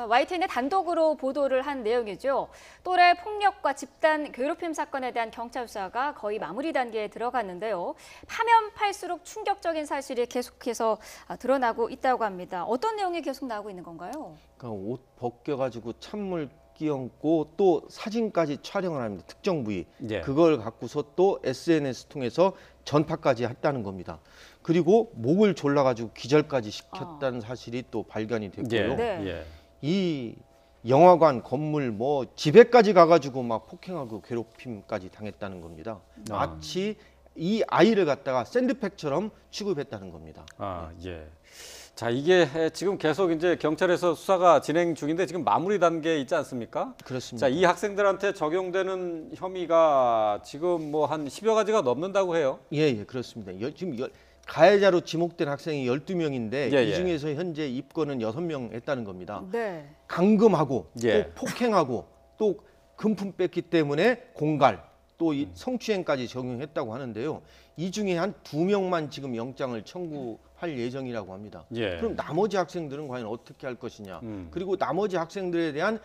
YTN의 단독으로 보도를 한 내용이죠. 또래 폭력과 집단 괴롭힘 사건에 대한 경찰 수사가 거의 마무리 단계에 들어갔는데요. 파면 팔수록 충격적인 사실이 계속해서 드러나고 있다고 합니다. 어떤 내용이 계속 나오고 있는 건가요? 그러니까 옷 벗겨가지고 찬물 끼얹고 또 사진까지 촬영을 합니다. 특정 부위. 예. 그걸 갖고서 또 SNS 통해서 전파까지 했다는 겁니다. 그리고 목을 졸라가지고 기절까지 시켰다는 사실이 또 발견이 됐고요. 예. 네. 예. 이 영화관 건물 뭐 집에까지 가가지고 막 폭행하고 괴롭힘까지 당했다는 겁니다. 마치 이 아이를 갖다가 샌드백처럼 취급했다는 겁니다. 아, 예. 자, 이게 지금 계속 이제 경찰에서 수사가 진행 중인데 지금 마무리 단계에 있지 않습니까? 그렇습니다. 자, 이 학생들한테 적용되는 혐의가 지금 뭐 한 10여 가지가 넘는다고 해요. 예, 그렇습니다. 지금 가해자로 지목된 학생이 12명인데 예, 이 예. 중에서 현재 입건은 6명 했다는 겁니다. 네. 감금하고 예. 또 폭행하고 또 금품 뺐기 때문에 공갈 또 이 성추행까지 적용했다고 하는데요. 이 중에 한 2명만 지금 영장을 청구할 예정이라고 합니다. 예. 그럼 나머지 학생들은 과연 어떻게 할 것이냐. 음. 그리고 나머지 학생들에 대한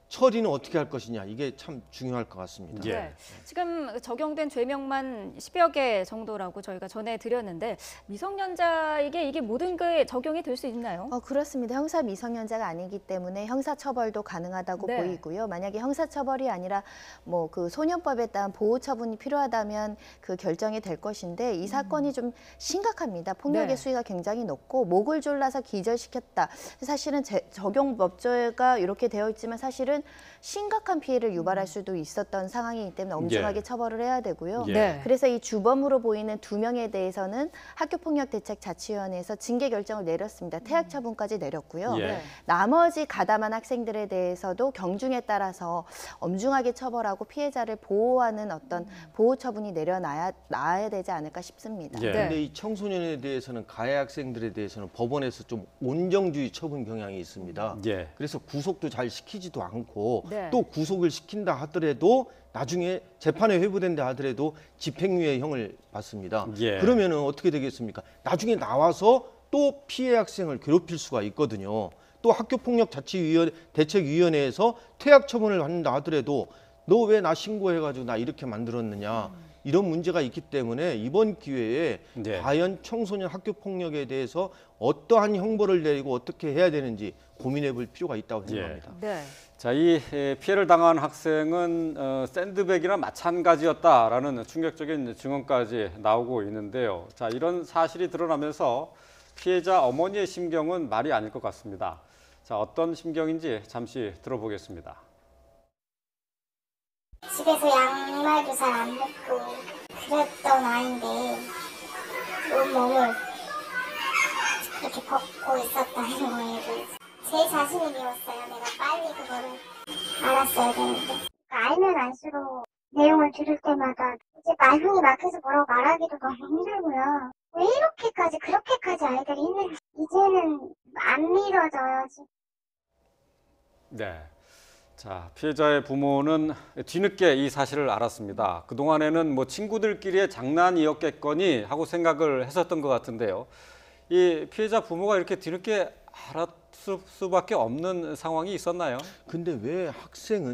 처리는 어떻게 할 것이냐. 이게 참 중요할 것 같습니다. 예. 네. 지금 적용된 죄명만 10여 개 정도라고 저희가 전해드렸는데 미성년자에게 이게 모든 게 적용이 될 수 있나요? 그렇습니다. 형사 미성년자가 아니기 때문에 형사 처벌도 가능하다고 네. 보이고요. 만약에 형사 처벌이 아니라 뭐 그 소년법에 따른 보호 처분이 필요하다면 그 결정이 될 것인데 이 사건이 좀 심각합니다. 폭력의 네. 수위가 굉장히 높고 목을 졸라서 기절시켰다. 사실은 적용 법조가 이렇게 되어 있지만 사실은 심각한 피해를 유발할 수도 있었던 상황이기 때문에 엄중하게 예. 처벌을 해야 되고요. 예. 네. 그래서 이 주범으로 보이는 2명에 대해서는 학교폭력대책자치위원회에서 징계 결정을 내렸습니다. 퇴학 처분까지 내렸고요. 예. 네. 나머지 가담한 학생들에 대해서도 경중에 따라서 엄중하게 처벌하고 피해자를 보호하는 어떤 보호 처분이 나야 되지 않을까 싶습니다. 예. 네. 근데 이 청소년에 대해서는 가해 학생들에 대해서는 법원에서 좀 온정주의 처분 경향이 있습니다. 예. 그래서 구속도 잘 시키지도 않고 네. 또 구속을 시킨다 하더라도 나중에 재판에 회부된다 하더라도 집행유예 형을 받습니다. 예. 그러면은 어떻게 되겠습니까? 나중에 나와서 또 피해 학생을 괴롭힐 수가 있거든요. 또 대책위원회에서 퇴학 처분을 받는다 하더라도 너 왜 나 신고해가지고 나 이렇게 만들었느냐 이런 문제가 있기 때문에 이번 기회에 네. 과연 청소년 학교 폭력에 대해서 어떠한 형벌을 내리고 어떻게 해야 되는지 고민해 볼 필요가 있다고 생각합니다. 네. 자, 이 피해를 당한 학생은 샌드백이나 마찬가지였다라는 충격적인 증언까지 나오고 있는데요. 자, 이런 사실이 드러나면서 피해자 어머니의 심경은 말이 아닐 것 같습니다. 자, 어떤 심경인지 잠시 들어보겠습니다. 집에서 양말도 잘 안 벗고 그랬던 아이인데 온몸을 이렇게 벗고 있었다는 거예요. 제 자신이 미웠어요. 내가 빨리 그거를 알았어야 되는데. 알면 알수록 내용을 들을 때마다 이제 말문이 막혀서 뭐라고 말하기도 너무 힘들고요. 왜 이렇게까지 그렇게까지 아이들이 있는지 이제는 안 믿어져요. 지금. 네. 자, 피해자의 부모는 뒤늦게 이 사실을 알았습니다. 그동안에는 뭐 친구들끼리의 장난이었겠거니 하고 생각을 했었던 것 같은데요. 이 피해자 부모가 이렇게 뒤늦게 알았을 수밖에 없는 상황이 있었나요? 근데 왜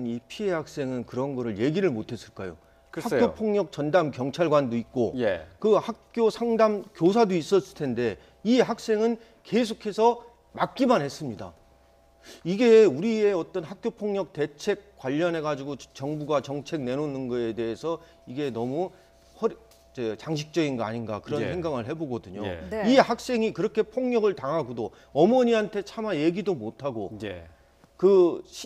이 피해 학생은 그런 거를 얘기를 못 했을까요? 글쎄요. 학교 폭력 전담 경찰관도 있고 예. 그 학교 상담 교사도 있었을 텐데 이 학생은 계속해서 막기만 했습니다. 이게 우리의 어떤 학교 폭력 대책 관련해 가지고 정부가 정책 내놓는 거에 대해서 이게 너무 장식적인 거 아닌가 그런 예. 생각을 해보거든요. 예. 네. 이 학생이 그렇게 폭력을 당하고도 어머니한테 차마 얘기도 못하고 예.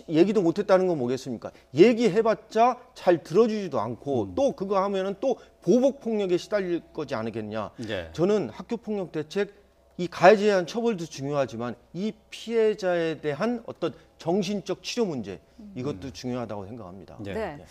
얘기도 못했다는 건 뭐겠습니까? 얘기해봤자 잘 들어주지도 않고 또 그거 하면은 또 보복 폭력에 시달릴 거지 않겠냐. 예. 저는 학교 폭력 대책 이 가해자에 대한 처벌도 중요하지만 이 피해자에 대한 어떤 정신적 치료 문제 이것도 중요하다고 생각합니다. 예. 네.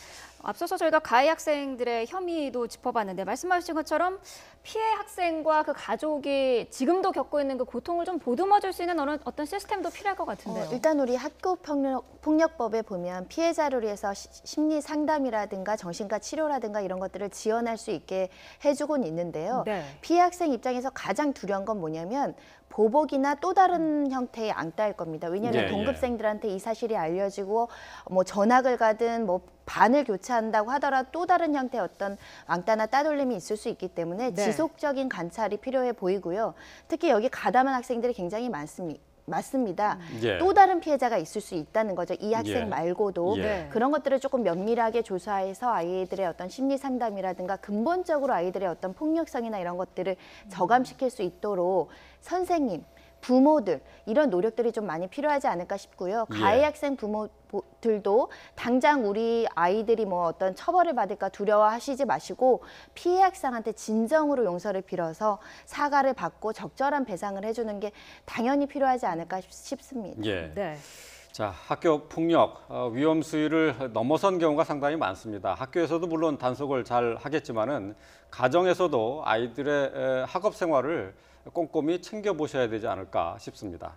앞서서 저희가 가해 학생들의 혐의도 짚어봤는데 말씀하신 것처럼 피해 학생과 그 가족이 지금도 겪고 있는 그 고통을 좀 보듬어줄 수 있는 어떤 시스템도 필요할 것 같은데요. 일단 우리 학교폭력법에 보면 피해자를 위해서 심리 상담이라든가 정신과 치료라든가 이런 것들을 지원할 수 있게 해주곤 있는데요. 네. 피해 학생 입장에서 가장 두려운 건 뭐냐면 보복이나 또 다른 형태의 앙따일 겁니다. 왜냐하면 예, 동급생들한테 이 사실이 알려지고 뭐 전학을 가든 뭐 반을 교체한다고 하더라도 또 다른 형태의 어떤 앙따나 따돌림이 있을 수 있기 때문에 네. 지속적인 관찰이 필요해 보이고요. 특히 여기 가담한 학생들이 굉장히 맞습니다. 예. 또 다른 피해자가 있을 수 있다는 거죠. 이 학생 예. 말고도 예. 그런 것들을 조금 면밀하게 조사해서 아이들의 어떤 심리 상담이라든가 근본적으로 아이들의 어떤 폭력성이나 이런 것들을 저감시킬 수 있도록 선생님, 부모들 이런 노력들이 좀 많이 필요하지 않을까 싶고요. 예. 가해 학생 부모들도 당장 우리 아이들이 뭐 어떤 처벌을 받을까 두려워하시지 마시고 피해 학생한테 진정으로 용서를 빌어서 사과를 받고 적절한 배상을 해주는 게 당연히 필요하지 않을까 싶습니다. 예. 네. 자, 학교 폭력 위험 수위를 넘어선 경우가 상당히 많습니다. 학교에서도 물론 단속을 잘 하겠지만은 가정에서도 아이들의 학업 생활을 꼼꼼히 챙겨보셔야 되지 않을까 싶습니다.